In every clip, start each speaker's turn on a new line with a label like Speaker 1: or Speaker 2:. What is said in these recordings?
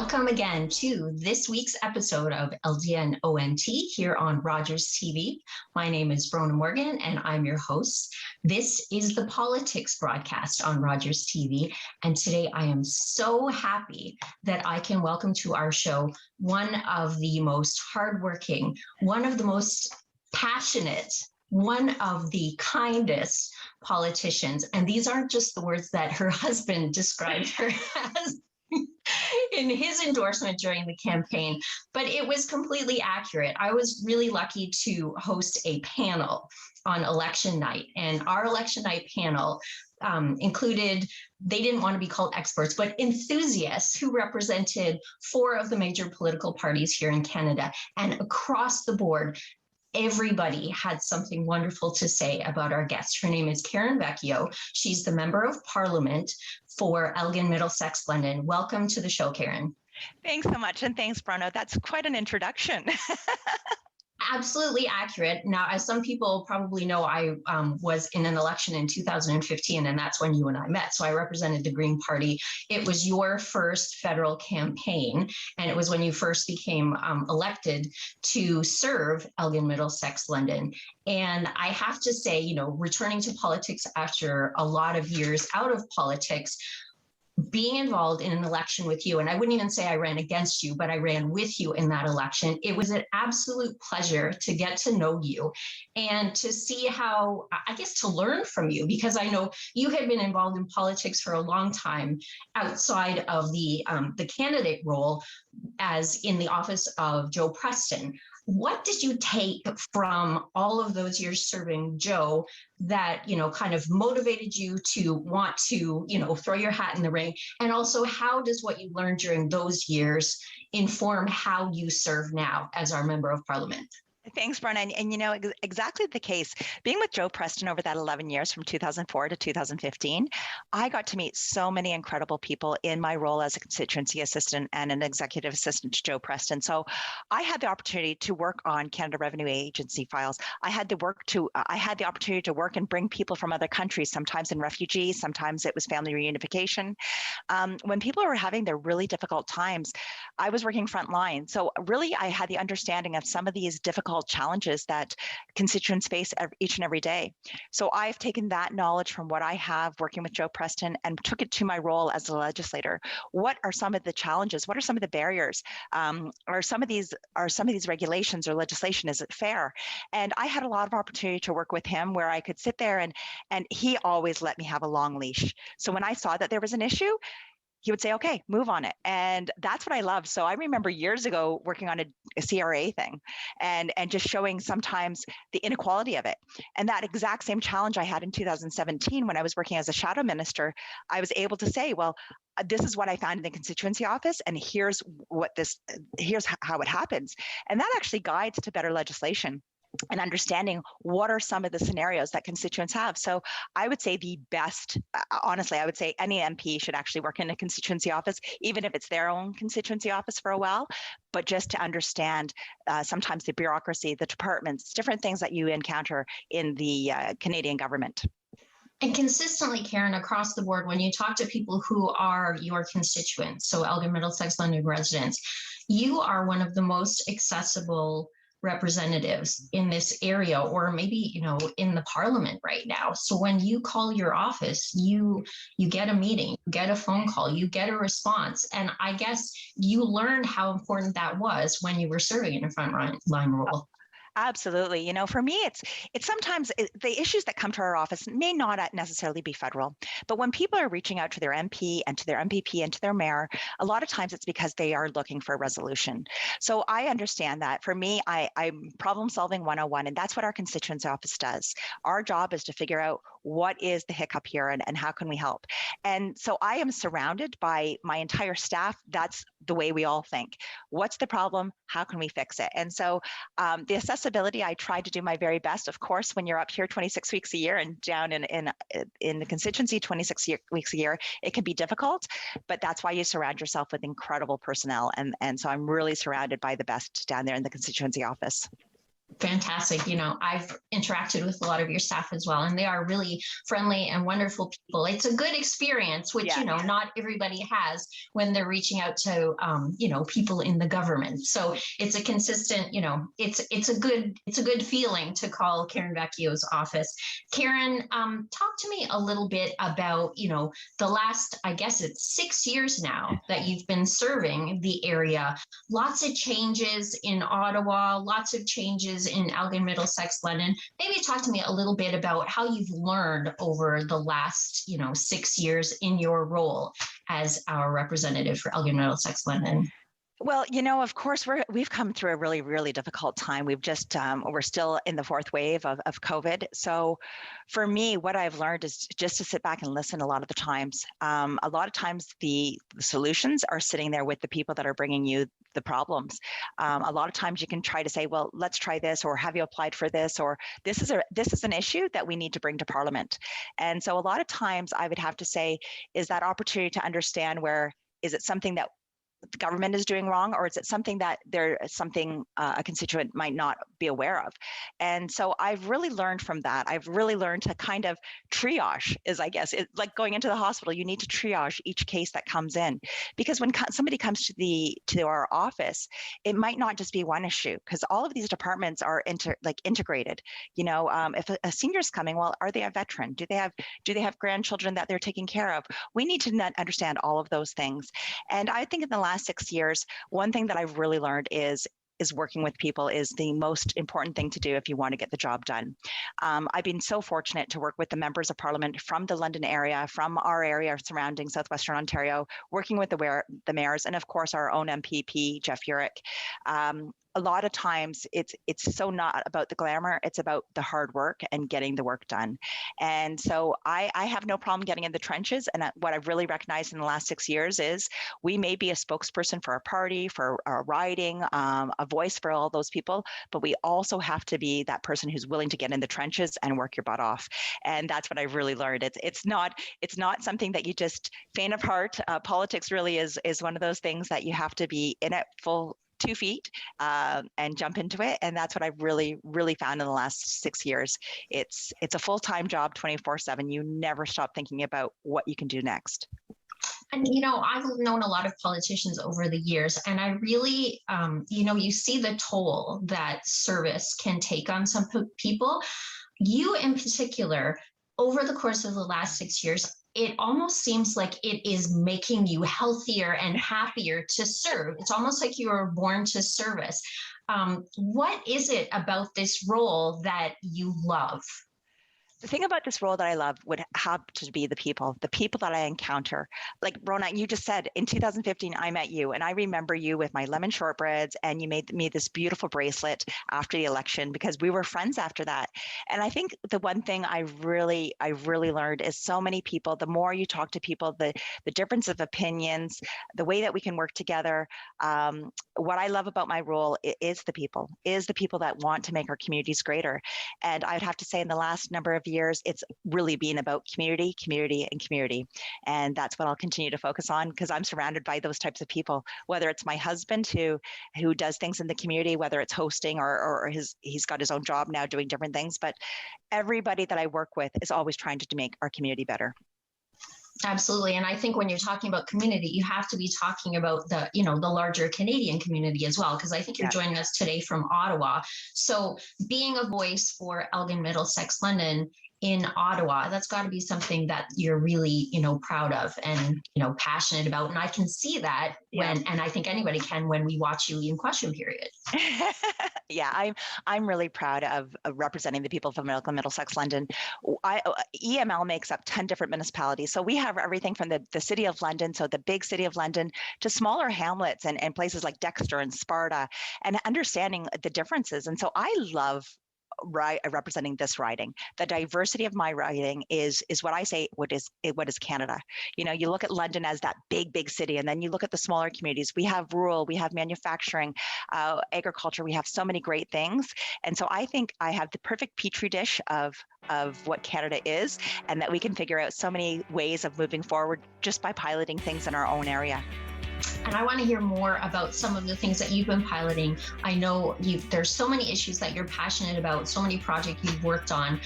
Speaker 1: Welcome again to this week's episode of LdnOnt here on Rogers TV. My name is Bronagh Morgan and I'm your host. This is the politics broadcast on Rogers TV. And today I am so happy that I can welcome to our show one of the most hardworking, one of the most passionate, one of the kindest politicians. And these aren't just the words that her husband described her as in his endorsement during the campaign, but it was completely accurate. I was really lucky to host a panel on election night, and our election night panel included, they didn't want to be called experts, but enthusiasts who represented 4 of the major political parties here in Canada. And across the board, everybody had something wonderful to say about our guest. Her name is Karen Vecchio. She's the Member of Parliament for Elgin-Middlesex-London. Welcome to the show, Karen.
Speaker 2: Thanks so much, and thanks, Bronagh. That's quite an introduction.
Speaker 1: Absolutely accurate. Now, as some people probably know, I was in an election in 2015, and that's when you and I met. So I represented the Green Party. It was your first federal campaign, and it was when you first became elected to serve Elgin-Middlesex-London. And I have to say, you know, returning to politics after a lot of years out of politics, being involved in an election with you, and I wouldn't even say I ran against you, but I ran with you in that election. It was an absolute pleasure to get to know you and to see how, I guess, to learn from you, because I know you had been involved in politics for a long time outside of the candidate role as in the office of Joe Preston. What did you take from all of those years serving Joe that, you know, kind of motivated you to want to, you know, throw your hat in the ring? And also, how does what you learned during those years inform how you serve now as our Member of Parliament?
Speaker 2: Thanks, Bronagh. And you know, exactly the case. Being with Joe Preston over that 11 years from 2004 to 2015, I got to meet so many incredible people in my role as a constituency assistant and an executive assistant to Joe Preston. So I had the opportunity to work on Canada Revenue Agency files. I had the opportunity to work and bring people from other countries, sometimes in refugees, sometimes it was family reunification. When people were having their really difficult times, I was working front line. So really, I had the understanding of some of these difficult challenges that constituents face each and every day. So I've taken that knowledge from what I have working with Joe Preston and took it to my role as a legislator. What are some of the challenges? What are some of the barriers? Are some of these regulations or legislation, is it fair? And I had a lot of opportunity to work with him where I could sit there and he always let me have a long leash. So when I saw that there was an issue, he would say, okay, move on it. And that's what I love. So I remember years ago working on a CRA thing and just showing sometimes the inequality of it. And that exact same challenge I had in 2017 when I was working as a shadow minister, I was able to say, well, this is what I found in the constituency office, and here's how it happens. And that actually guides to better legislation and understanding what are some of the scenarios that constituents have. So I would say the best, honestly, I would say any MP should actually work in a constituency office, even if it's their own constituency office for a while, but just to understand sometimes the bureaucracy, the departments, different things that you encounter in the Canadian government.
Speaker 1: And consistently, Karen, across the board, when you talk to people who are your constituents, so Elgin-Middlesex-London residents, you are one of the most accessible representatives in this area, or maybe, you know, in the parliament right now. So when you call your office, you get a meeting, you get a phone call, you get a response. And I guess you learned how important that was when you were serving in a front line role.
Speaker 2: Absolutely. You know, for me, it's sometimes the issues that come to our office may not necessarily be federal, but when people are reaching out to their MP and to their MPP and to their mayor, a lot of times it's because they are looking for a resolution. So I understand that. For me, I'm problem solving 101, and that's what our constituency office does. Our job is to figure out what is the hiccup here and how can we help. And so I am surrounded by my entire staff. That's the way we all think. What's the problem? How can we fix it? And so the accessibility, I try to do my very best. Of course, when you're up here 26 weeks a year and down in the constituency 26 weeks a year, it can be difficult, but that's why you surround yourself with incredible personnel. And so I'm really surrounded by the best down there in the constituency office.
Speaker 1: Fantastic. I've interacted with a lot of your staff as well, and they are really friendly and wonderful people. It's a good experience, which,
Speaker 2: Yeah.
Speaker 1: not everybody has when they're reaching out to, people in the government. So it's a consistent, it's a good feeling to call Karen Vecchio's office. Karen, talk to me a little bit about, the last, I guess it's 6 years now that you've been serving the area. Lots of changes in Ottawa, lots of changes in Elgin-Middlesex-London. Maybe talk to me a little bit about how you've learned over the last, 6 years in your role as our representative for Elgin-Middlesex-London.
Speaker 2: Well, of course, we've come through a really, really difficult time. We're still in the fourth wave of COVID. So for me, what I've learned is just to sit back and listen a lot of the times. A lot of times the solutions are sitting there with the people that are bringing you the problems. A lot of times you can try to say, well, let's try this, or have you applied for this, or this is an issue that we need to bring to Parliament. And so a lot of times I would have to say, is that opportunity to understand is it something that the government is doing wrong, or is it something that a constituent might not be aware of? And so I've really learned from that. I've really learned to kind of triage, like going into the hospital. You need to triage each case that comes in, because when somebody comes to our office, it might not just be one issue, because all of these departments are integrated. If a senior's coming, well, are they a veteran? Do they have grandchildren that they're taking care of? We need to understand all of those things. And I think in the last 6 years, one thing that I've really learned is working with people is the most important thing to do if you want to get the job done. I've been so fortunate to work with the members of Parliament from the London area, from our area surrounding Southwestern Ontario, working with the mayors, and of course our own MPP, Jeff Urick. A lot of times it's so not about the glamour, it's about the hard work and getting the work done. And so I have no problem getting in the trenches. And what I've really recognized in the last 6 years is we may be a spokesperson for our party, for our riding, a voice for all those people, but we also have to be that person who's willing to get in the trenches and work your butt off. And that's what I've really learned. It's not something that you just faint of heart. Politics really is one of those things that you have to be in it full 2 feet and jump into it. And that's what I've really, really found in the last 6 years. It's a full-time job, 24/7. You never stop thinking about what you can do next.
Speaker 1: And, I've known a lot of politicians over the years, and I really, you see the toll that service can take on some people. You in particular, over the course of the last 6 years, it almost seems like it is making you healthier and happier to serve. It's almost like you were born to service. What is it about this role that you love?
Speaker 2: The thing about this role that I love would have to be the people that I encounter. Like Bronagh, you just said, in 2015, I met you, and I remember you with my lemon shortbreads, and you made me this beautiful bracelet after the election because we were friends after that. And I think the one thing I really learned is so many people, the more you talk to people, the difference of opinions, the way that we can work together. What I love about my role is the people that want to make our communities greater. And I'd have to say in the last number of years, it's really been about community, and community. And that's what I'll continue to focus on, because I'm surrounded by those types of people, whether it's my husband who does things in the community, whether it's hosting or he's got his own job now doing different things. But everybody that I work with is always trying to make our community better.
Speaker 1: Absolutely. And I think when you're talking about community, you have to be talking about the larger Canadian community as well, because I think you're joining us today from Ottawa. So being a voice for Elgin-Middlesex-London in Ottawa, that's got to be something that you're really, proud of and, passionate about. And I can see that and I think anybody can when we watch you in question period.
Speaker 2: Yeah, I'm really proud of representing the people from Elgin-Middlesex-London. EML makes up 10 different municipalities. So we have everything from the city of London, so the big city of London, to smaller hamlets and places like Dexter and Sparta, and understanding the differences. And so I love representing this riding. The diversity of my riding is what I say what is Canada. You look at London as that big city, and then you look at the smaller communities. We have rural, we have manufacturing, agriculture. We have so many great things, and so I think I have the perfect petri dish of what Canada is, and that we can figure out so many ways of moving forward just by piloting things in our own area.
Speaker 1: And I want to hear more about some of the things that you've been piloting. I know there's so many issues that you're passionate about, so many projects you've worked on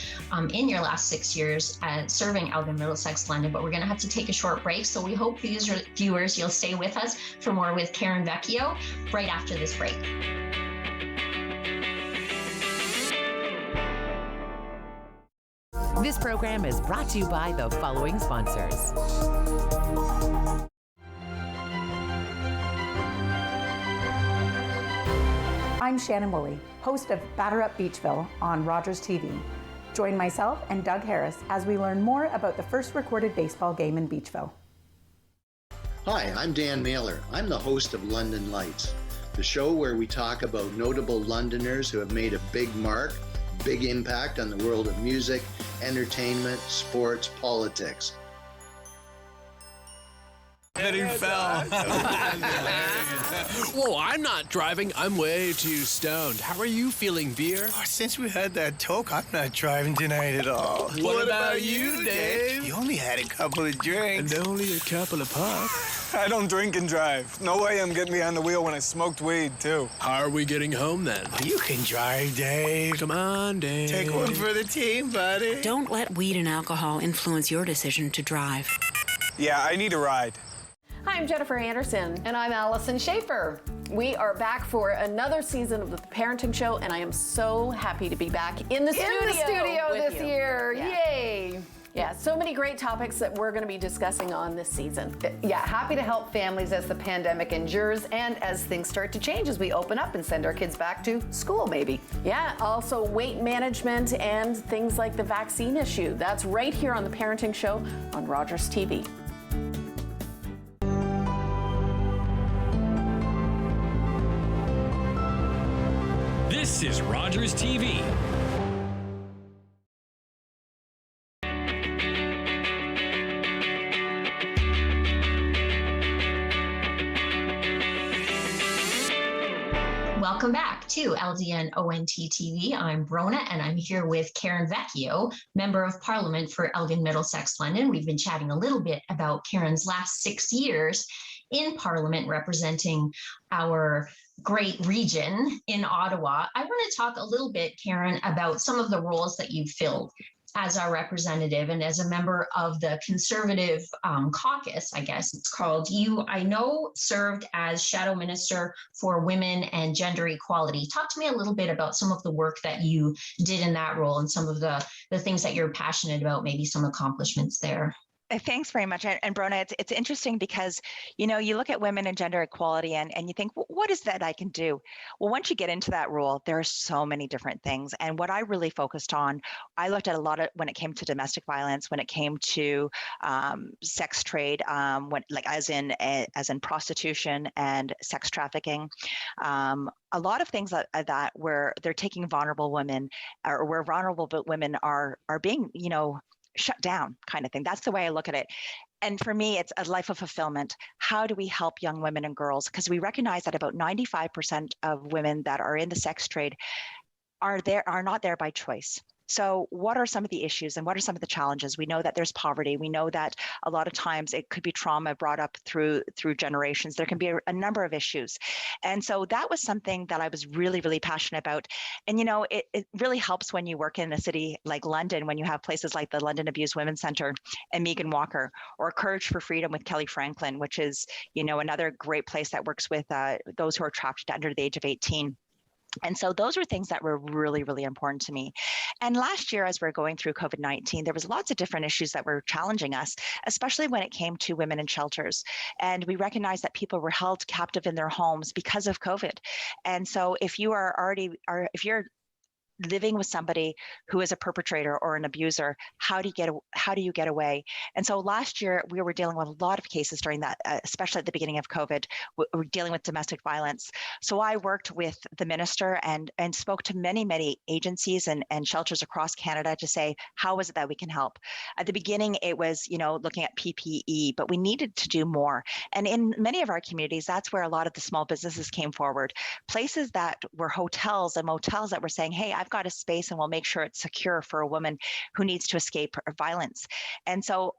Speaker 1: in your last 6 years serving Elgin-Middlesex-London, but we're going to have to take a short break. So we hope viewers, you'll stay with us for more with Karen Vecchio right after this break.
Speaker 3: This program is brought to you by the following sponsors.
Speaker 4: I'm Shannon Woolley, host of Batter Up Beachville on Rogers TV. Join myself and Doug Harris as we learn more about the first recorded baseball game in Beachville.
Speaker 5: Hi, I'm Dan Mailer. I'm the host of London Lights, the show where we talk about notable Londoners who have made a big mark, big impact on the world of music, entertainment, sports, politics.
Speaker 6: And he fell. Whoa, I'm not driving. I'm way too stoned. How are you feeling, Beer?
Speaker 7: Oh, since we had that talk, I'm not driving tonight at all.
Speaker 6: What about you, Dave?
Speaker 7: You only had a couple of drinks.
Speaker 6: And only a couple of pop.
Speaker 7: I don't drink and drive. No way I'm getting behind the wheel when I smoked weed, too.
Speaker 6: How are we getting home, then?
Speaker 7: Oh, you can drive, Dave.
Speaker 6: Come on, Dave.
Speaker 7: Take one for the team, buddy.
Speaker 8: Don't let weed and alcohol influence your decision to drive.
Speaker 7: Yeah, I need a ride.
Speaker 9: Hi, I'm Jennifer Anderson. And I'm Allison Schaefer. We are back for another season of the Parenting Show, and I am so happy to be back in the studio this year. Yeah. Yay! Yeah, so many great topics that we're going to be discussing on this season.
Speaker 10: Yeah, happy to help families as the pandemic endures and as things start to change as we open up and send our kids back to school, maybe.
Speaker 9: Yeah, also weight management and things like the vaccine issue. That's right here on the Parenting Show on Rogers TV.
Speaker 11: This is Rogers TV.
Speaker 1: Welcome back to LdnOnt TV. I'm Bronagh, and I'm here with Karen Vecchio, Member of Parliament for Elgin-Middlesex-London. We've been chatting a little bit about Karen's last 6 years in Parliament representing our great region in Ottawa. I want to talk a little bit, Karen, about some of the roles that you've filled as our representative and as a member of the Conservative caucus, I guess it's called. You, I know, served as Shadow Minister for Women and Gender Equality. Talk to me a little bit about some of the work that you did in that role and some of the things that you're passionate about, maybe some accomplishments there.
Speaker 2: Thanks very much. And Bronagh, it's interesting because, you know, you look at women and gender equality and you think, well, what is that I can do? Well, once you get into that role, there are so many different things. And what I really focused on, I looked at a lot of when it came to domestic violence, when it came to sex trade, as in prostitution and sex trafficking. A lot of things that where they're taking vulnerable women, or where vulnerable women are being, you know, shut down kind of thing. That's the way I look at it. And for me, it's a life of fulfillment. How do we help young women and girls? Because we recognize that about 95% of women that are in the sex trade are not there by choice. So what are some of the issues and what are some of the challenges? We know that there's poverty. We know that a lot of times it could be trauma brought up through generations. There can be a number of issues. And so that was something that I was really, really passionate about. And, you know, it really helps when you work in a city like London, when you have places like the London Abused Women's Centre and Megan Walker, or Courage for Freedom with Kelly Franklin, which is, you know, another great place that works with those who are trapped under the age of 18. And so those were things that were really, really important to me. And last year, as we're going through COVID-19, there was lots of different issues that were challenging us, especially when it came to women in shelters. And we recognized that people were held captive in their homes because of COVID. And so if you if you're living with somebody who is a perpetrator or an abuser, how do you get away? And so last year we were dealing with a lot of cases during that, especially at the beginning of COVID. We're dealing with domestic violence. So I worked with the minister and spoke to many agencies and shelters across Canada to say, how is it that we can help? At the beginning, it was, you know, looking at PPE, but we needed to do more. And in many of our communities, that's where a lot of the small businesses came forward. Places that were hotels and motels that were saying, hey, I've I've got a space and we'll make sure it's secure for a woman who needs to escape violence. And so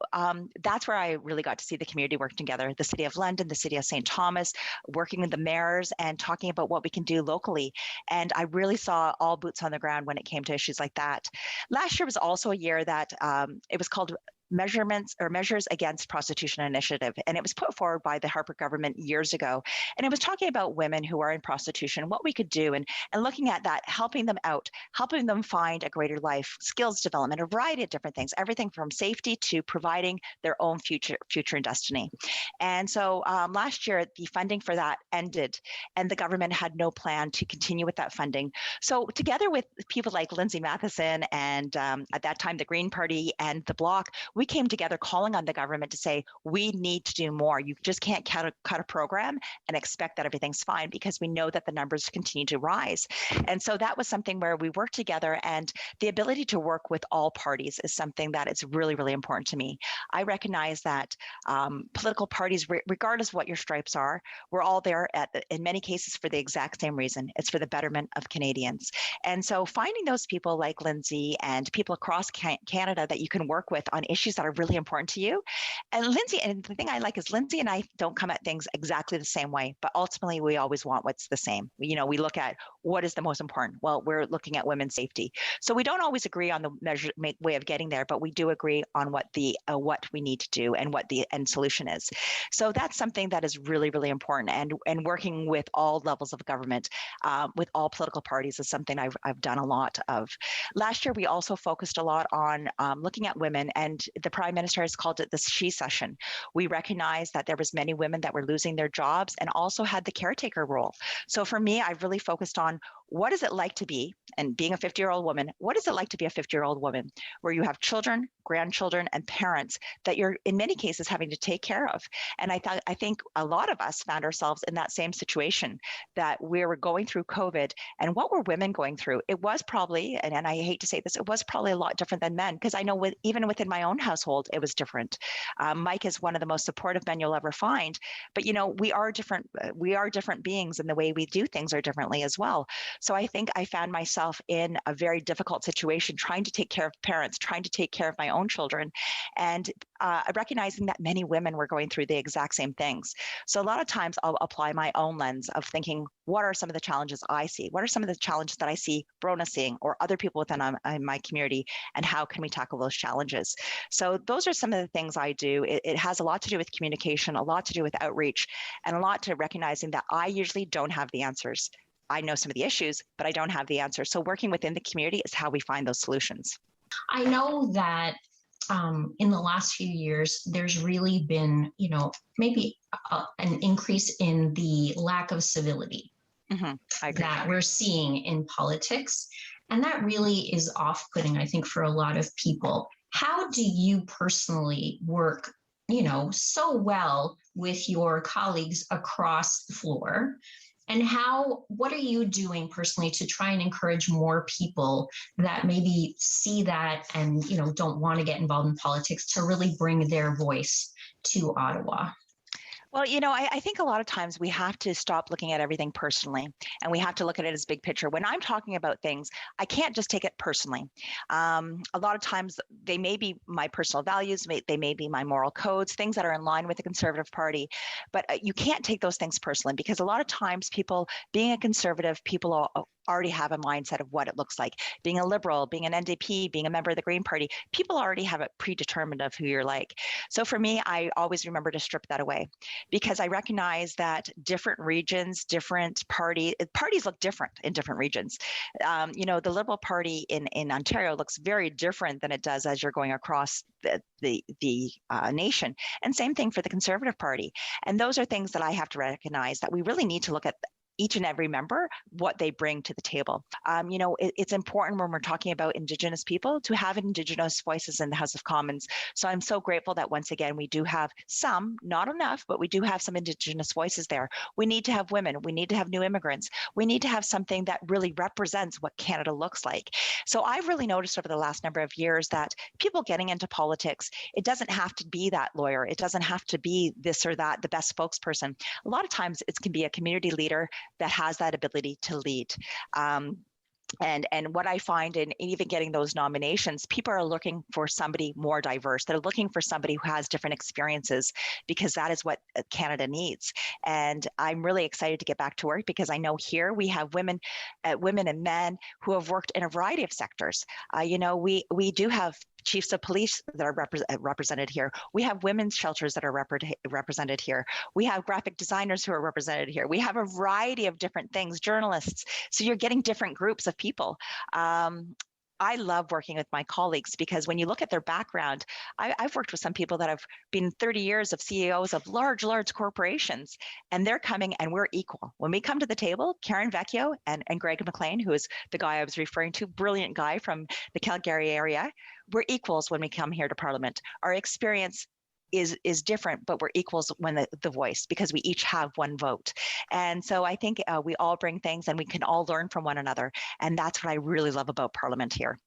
Speaker 2: that's where I really got to see the community work together, the City of London, the City of St. Thomas, working with the mayors and talking about what we can do locally. And I really saw all boots on the ground when it came to issues like that. Last year was also a year that it was called Measures Against Prostitution Initiative. And it was put forward by the Harper government years ago. And it was talking about women who are in prostitution, what we could do, and looking at that, helping them out, helping them find a greater life, skills development, a variety of different things, everything from safety to providing their own future and destiny. And so last year, the funding for that ended, and the government had no plan to continue with that funding. So together with people like Lindsay Matheson and at that time, the Green Party and the Bloc, we came together calling on the government to say, we need to do more. You just can't cut a program and expect that everything's fine, because we know that the numbers continue to rise. And so that was something where we worked together, and the ability to work with all parties is something that is really, really important to me. I recognize that political parties, regardless of what your stripes are, we're all there in many cases for the exact same reason. It's for the betterment of Canadians. And so finding those people like Lindsay and people across Canada that you can work with on issues that are really important to you. And Lindsay, and the thing I like is Lindsay and I don't come at things exactly the same way, but ultimately we always want what's the same. We look at what is the most important. Well, we're looking at women's safety. So we don't always agree on the way of getting there, but we do agree on what we need to do and what the end solution is. So that's something that is really, really important. And working with all levels of government, with all political parties, is something I've done a lot of. Last year, we also focused a lot on looking at women, and the Prime Minister has called it the She Session. We recognized that there was many women that were losing their jobs and also had the caretaker role. So for me, I've really focused on what is it like to be, and being a 50-year-old woman, what is it like to be a 50-year-old woman where you have children, grandchildren, and parents that you're in many cases having to take care of? And I think a lot of us found ourselves in that same situation, that we were going through COVID, and what were women going through? It was probably, and I hate to say this, it was probably a lot different than men, because I know even within my own household, it was different. Mike is one of the most supportive men you'll ever find, but we are different. We are different beings, and the way we do things are differently as well. So I think I found myself in a very difficult situation, trying to take care of parents, trying to take care of my own children, and recognizing that many women were going through the exact same things. So a lot of times I'll apply my own lens of thinking, what are some of the challenges I see? What are some of the challenges that I see Bronagh seeing, or other people within my community, and how can we tackle those challenges? So those are some of the things I do. It has a lot to do with communication, a lot to do with outreach, and a lot to recognizing that I usually don't have the answers. I know some of the issues, but I don't have the answer. So working within the community is how we find those solutions.
Speaker 1: I know that in the last few years, there's really been, maybe an increase in the lack of civility that we're seeing in politics. And that really is off-putting, I think, for a lot of people. How do you personally work, so well with your colleagues across the floor? And what are you doing personally to try and encourage more people that maybe see that and, don't want to get involved in politics to really bring their voice to Ottawa?
Speaker 2: Well, I think a lot of times we have to stop looking at everything personally, and we have to look at it as big picture. When I'm talking about things, I can't just take it personally. A lot of times they may be my personal values, they may be my moral codes, things that are in line with the Conservative Party, but you can't take those things personally, because a lot of times people, being a Conservative, people already have a mindset of what it looks like. Being a Liberal, being an NDP, being a member of the Green Party, people already have it predetermined of who you're like. So for me, I always remember to strip that away, because I recognize that different regions, different parties look different in different regions. The Liberal Party in Ontario looks very different than it does as you're going across the nation. And same thing for the Conservative Party. And those are things that I have to recognize, that we really need to look at each and every member, what they bring to the table. It's important when we're talking about Indigenous people to have Indigenous voices in the House of Commons. So I'm so grateful that once again, we do have some, not enough, but we do have some Indigenous voices there. We need to have women. We need to have new immigrants. We need to have something that really represents what Canada looks like. So I've really noticed over the last number of years that people getting into politics, it doesn't have to be that lawyer. It doesn't have to be this or that, the best spokesperson. A lot of times it can be a community leader that has that ability to lead. And what I find in even getting those nominations, people are looking for somebody more diverse. They're looking for somebody who has different experiences, because that is what Canada needs. And I'm really excited to get back to work, because I know here we have women and men who have worked in a variety of sectors. We do have chiefs of police that are represented here. We have women's shelters that are represented here. We have graphic designers who are represented here. We have a variety of different things, journalists. So you're getting different groups of people. I love working with my colleagues, because when you look at their background, I've worked with some people that have been 30 years of CEOs of large corporations, and they're coming and we're equal. When we come to the table, Karen Vecchio and Greg McLean, who is the guy I was referring to, brilliant guy from the Calgary area, we're equals when we come here to Parliament. Our experience is different, but we're equals when the voice, because we each have one vote. And so I think we all bring things, and we can all learn from one another. And that's what I really love about Parliament here.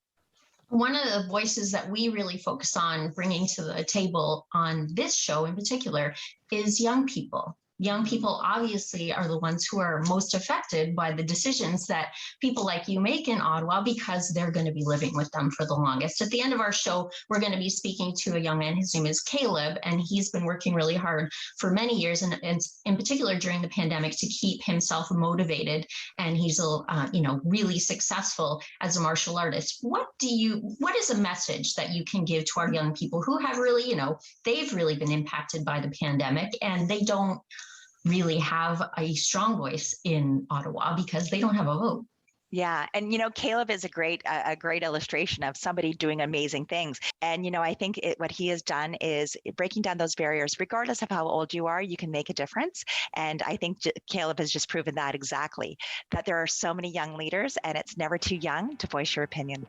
Speaker 1: One of the voices that we really focus on bringing to the table on this show in particular is young people. Young people obviously are the ones who are most affected by the decisions that people like you make in Ottawa, because they're going to be living with them for the longest. At the end of our show, we're going to be speaking to a young man. His name is Kaleb, and he's been working really hard for many years, and in particular during the pandemic, to keep himself motivated. And he's really successful as a martial artist. What is a message that you can give to our young people who have really, they've really been impacted by the pandemic, and they don't really have a strong voice in Ottawa because they don't have a vote?
Speaker 2: Yeah. And, Kaleb is a great illustration of somebody doing amazing things. And, I think what he has done is breaking down those barriers. Regardless of how old you are, you can make a difference. And I think Kaleb has just proven that exactly, that there are so many young leaders, and it's never too young to voice your opinion.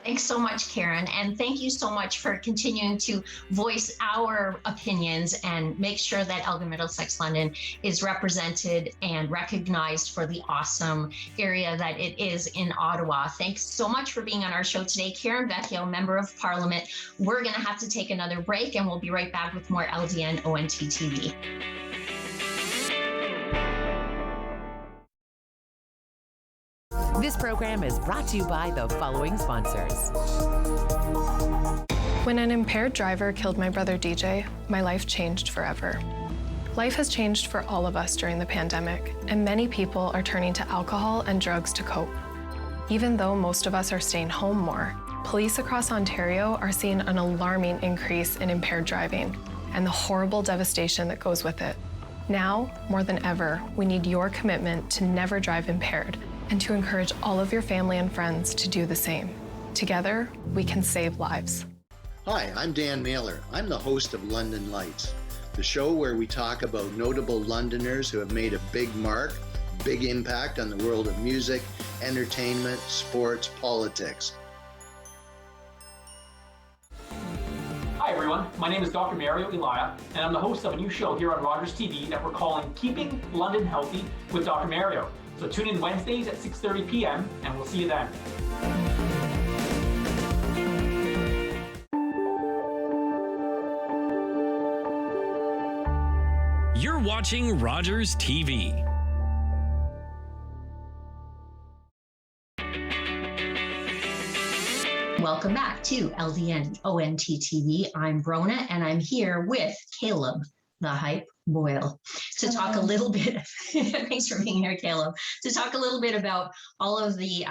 Speaker 1: Thanks so much, Karen. And thank you so much for continuing to voice our opinions and make sure that Elgin-Middlesex-London is represented and recognized for the awesome area that it is in Ottawa. Thanks so much for being on our show today, Karen Vecchio, Member of Parliament. We're going to have to take another break, and we'll be right back with more LDNOnt TV.
Speaker 3: This program is brought to you by the following sponsors.
Speaker 12: When an impaired driver killed my brother DJ, my life changed forever. Life has changed for all of us during the pandemic, and many people are turning to alcohol and drugs to cope. Even though most of us are staying home more, police across Ontario are seeing an alarming increase in impaired driving and the horrible devastation that goes with it. Now, more than ever, we need your commitment to never drive impaired, and to encourage all of your family and friends to do the same. Together, we can save lives.
Speaker 5: Hi, I'm Dan Mailer. I'm the host of London Lights, the show where we talk about notable Londoners who have made a big mark, big impact on the world of music, entertainment, sports, politics.
Speaker 13: Hi everyone, my name is Dr. Mario Elia, and I'm the host of a new show here on Rogers TV that we're calling Keeping London Healthy with Dr. Mario. So tune in Wednesdays at 6:30 p.m. and we'll see you then.
Speaker 11: You're watching Rogers TV.
Speaker 1: Welcome back to LdnOnt TV. I'm Bronagh, and I'm here with Kaleb, the Hype Boyle, to talk a little bit. Thanks for being here, Kaleb. To talk a little bit about all of the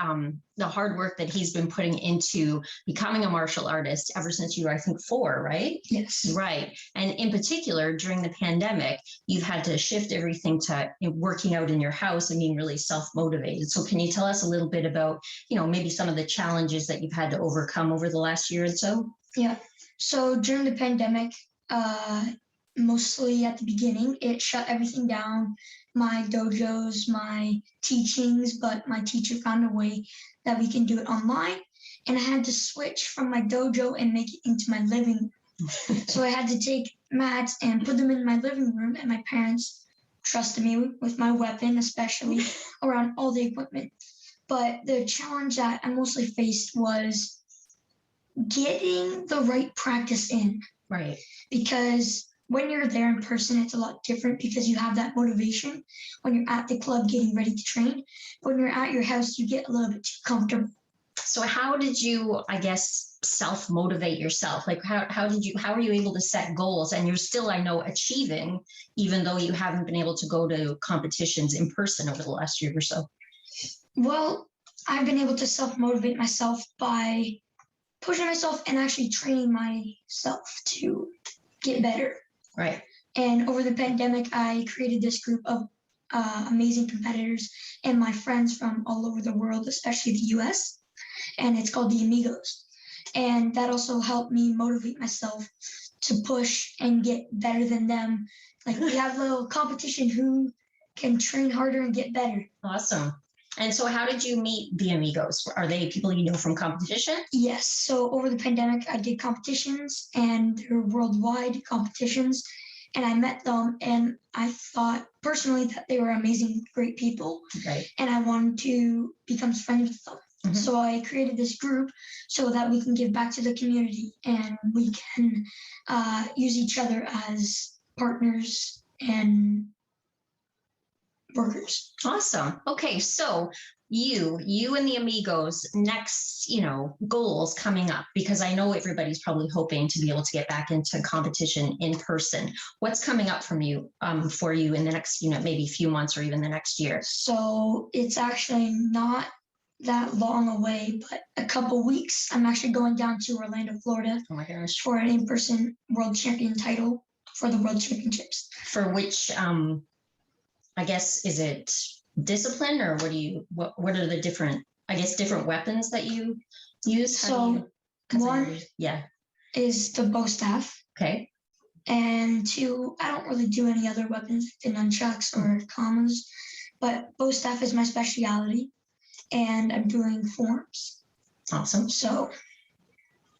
Speaker 1: hard work that he's been putting into becoming a martial artist ever since you were, I think, 4, right?
Speaker 14: Yes.
Speaker 1: Right. And in particular, during the pandemic, you've had to shift everything to working out in your house and being really self-motivated. So can you tell us a little bit about, maybe some of the challenges that you've had to overcome over the last year or so?
Speaker 14: Yeah. So during the pandemic, mostly at the beginning, it shut everything down, my dojos, my teachings, but my teacher found a way that we can do it online. And I had to switch from my dojo and make it into my living room. So I had to take mats and put them in my living room, and my parents trusted me with my weapon, especially around all the equipment. But the challenge that I mostly faced was getting the right practice in.
Speaker 1: Right.
Speaker 14: Because when you're there in person, it's a lot different because you have that motivation when you're at the club getting ready to train. When you're at your house, you get a little bit too comfortable.
Speaker 1: So how did you, I guess, self-motivate yourself? Like how are you able to set goals? And you're still, I know, achieving, even though you haven't been able to go to competitions in person over the last year or so.
Speaker 14: Well, I've been able to self-motivate myself by pushing myself and actually training myself to get better.
Speaker 1: Right.
Speaker 14: And over the pandemic, I created this group of amazing competitors and my friends from all over the world, especially the US. And it's called the Amigos. And that also helped me motivate myself to push and get better than them. Like we have a little competition who can train harder and get better.
Speaker 1: Awesome. And so how did you meet the Amigos? Are they people you know from competition?
Speaker 14: Yes. So over the pandemic, I did competitions and they're worldwide competitions. And I met them and I thought personally that they were amazing, great people.
Speaker 1: Right.
Speaker 14: And I wanted to become friends with them. Mm-hmm. So I created this group so that we can give back to the community and we can use each other as partners and workers.
Speaker 1: Awesome. Okay, so you and the Amigos, next, goals coming up, because I know everybody's probably hoping to be able to get back into competition in person. What's coming up from you for you in the next, maybe few months or even the next year?
Speaker 14: So it's actually not that long away, but a couple weeks. I'm actually going down to Orlando, Florida.
Speaker 1: Oh my gosh.
Speaker 14: For an in-person world champion title for the world championships.
Speaker 1: For which, I guess, is it discipline or what are the different weapons that you use?
Speaker 14: So one is the bow staff.
Speaker 1: Okay.
Speaker 14: And two, I don't really do any other weapons, the nunchucks or commas, but bow staff is my specialty. And I'm doing forms.
Speaker 1: Awesome.
Speaker 14: So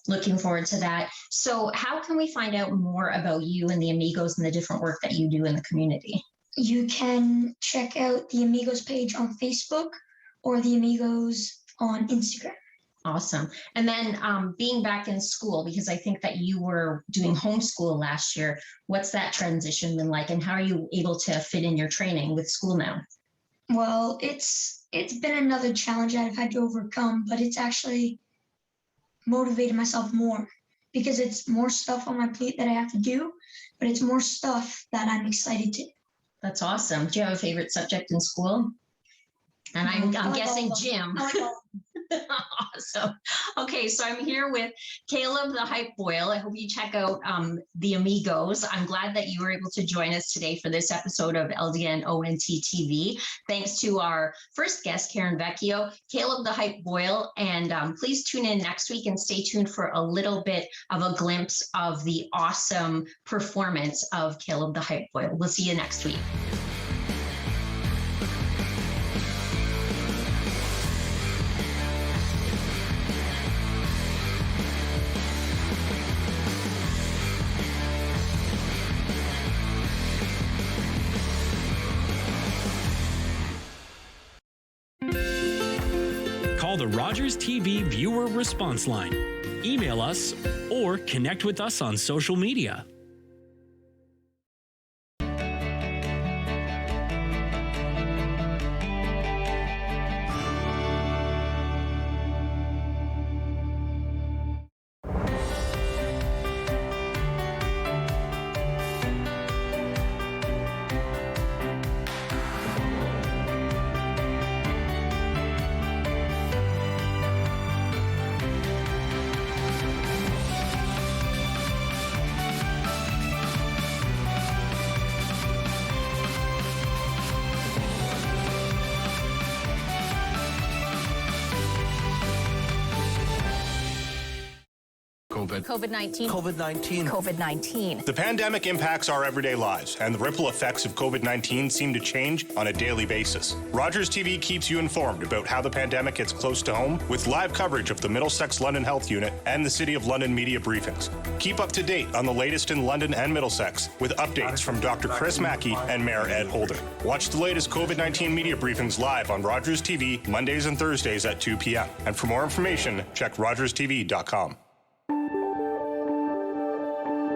Speaker 1: looking forward to that. So how can we find out more about you and the Amigos and the different work that you do in the community?
Speaker 14: You can check out the Amigos page on Facebook or the Amigos on Instagram.
Speaker 1: Awesome. And then being back in school, because I think that you were doing homeschool last year, what's that transition been like and how are you able to fit in your training with school now?
Speaker 14: Well, it's been another challenge I've had to overcome, but it's actually motivated myself more because it's more stuff on my plate that I have to do, but it's more stuff that I'm excited to.
Speaker 1: That's awesome. Do you have a favorite subject in school? And I'm guessing gym. Awesome. Okay, so I'm here with Kaleb the Hype Boyle. I hope you check out the Amigos. I'm glad that you were able to join us today for this episode of LdnOnt TV. Thanks to our first guest, Karen Vecchio, Kaleb the Hype Boyle, and please tune in next week and stay tuned for a little bit of a glimpse of the awesome performance of Kaleb the Hype Boyle. We'll see you next week.
Speaker 11: Call the Rogers TV viewer response line, email us, or connect with us on social media.
Speaker 15: COVID-19.
Speaker 16: COVID-19.
Speaker 15: COVID-19.
Speaker 16: The pandemic impacts our everyday lives, and the ripple effects of COVID-19 seem to change on a daily basis. Rogers TV keeps you informed about how the pandemic hits close to home with live coverage of the Middlesex-London Health Unit and the City of London media briefings. Keep up to date on the latest in London and Middlesex with updates from Dr. Chris Mackey and Mayor Ed Holder. Watch the latest COVID-19 media briefings live on Rogers TV Mondays and Thursdays at 2 p.m. And for more information, check rogerstv.com.